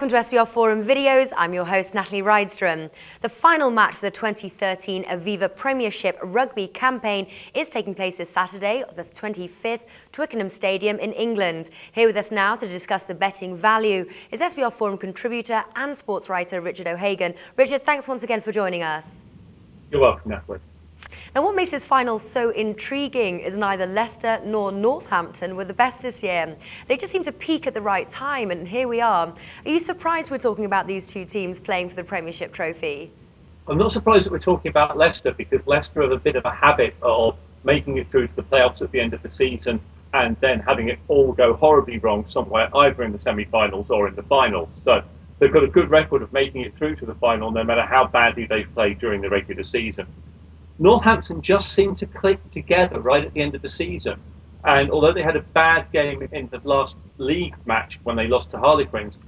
Welcome to SBRForum videos. I'm your host, Natalie Rydström. The final match for the 2013 Aviva Premiership Rugby campaign is taking place this Saturday, the 25th, Twickenham Stadium in England. Here with us now to discuss the betting value is SBRForum contributor and sports writer Richard O'Hagan. Richard, thanks once again for joining us. You're welcome, Natalie. Now, what makes this final so intriguing is neither Leicester nor Northampton were the best this year. They just seem to peak at the right time, and here we are. Are you surprised we're talking about these two teams playing for the Premiership trophy? I'm not surprised that we're talking about Leicester, because Leicester have a bit of a habit of making it through to the playoffs at the end of the season and then having it all go horribly wrong somewhere, either in the semi-finals or in the finals. So they've got a good record of making it through to the final, no matter how badly they've played during the regular season. Northampton just seemed to click together right at the end of the season. And although they had a bad game in the last league match when they lost to Harlequins,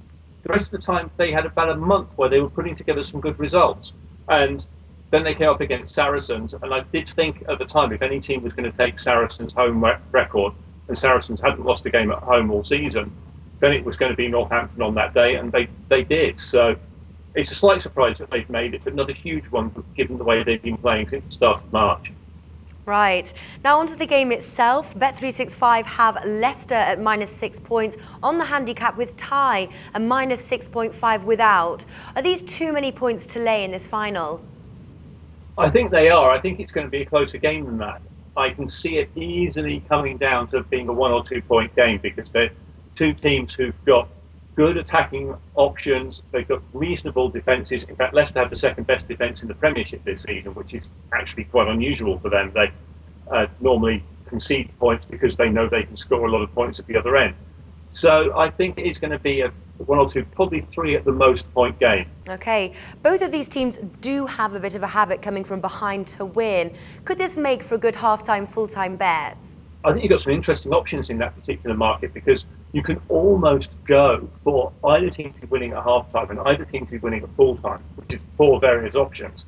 the rest of the time they had about a month where they were putting together some good results. And then they came up against Saracens. And I did think at the time, if any team was going to take Saracens' home record, and Saracens hadn't lost a game at home all season, then it was going to be Northampton on that day, and they did. So it's a slight surprise that they've made it, but not a huge one given the way they've been playing since the start of March. Right. Now onto the game itself. Bet365 have Leicester at -6 points on the handicap with tie and -6.5 without. Are these too many points to lay in this final? I think they are. I think it's going to be a closer game than that. I can see it easily coming down to being a 1 or 2 point game, because they're two teams who've got good attacking options. They've got reasonable defences. In fact, Leicester have the second best defence in the Premiership this season, which is actually quite unusual for them. They normally concede points because they know they can score a lot of points at the other end. So I think it is going to be a 1 or 2, probably 3 at the most point game. Okay, both of these teams do have a bit of a habit coming from behind to win. Could this make for a good half-time, full-time bet? I think you've got some interesting options in that particular market, because you can almost go for either team to be winning at half-time and either team to be winning at full-time, which is 4 various options,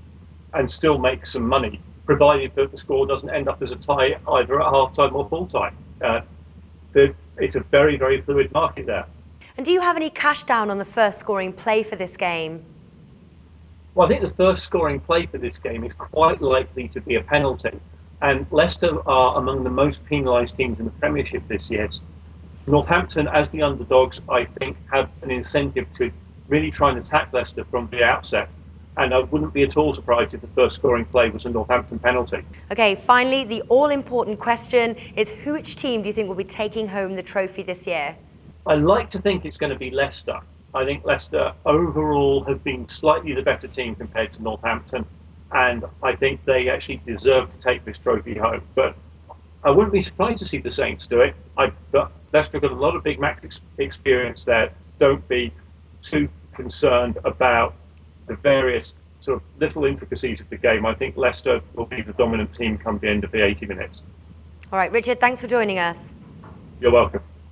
and still make some money, provided that the score doesn't end up as a tie either at half-time or full-time. It's a very, very fluid market there. And do you have any cash down on the first scoring play for this game? Well, I think the first scoring play for this game is quite likely to be a penalty. And Leicester are among the most penalised teams in the Premiership this year. Northampton, as the underdogs, I think, have an incentive to really try and attack Leicester from the outset. And I wouldn't be at all surprised if the first scoring play was a Northampton penalty. Okay, finally, the all-important question is, which team do you think will be taking home the trophy this year? I like to think it's going to be Leicester. I think Leicester overall have been slightly the better team compared to Northampton, and I think they actually deserve to take this trophy home. But I wouldn't be surprised to see the Saints do it. Leicester got a lot of big match experience there. Don't be too concerned about the various sort of little intricacies of the game. I think Leicester will be the dominant team come the end of the 80 minutes. All right, Richard, thanks for joining us. You're welcome.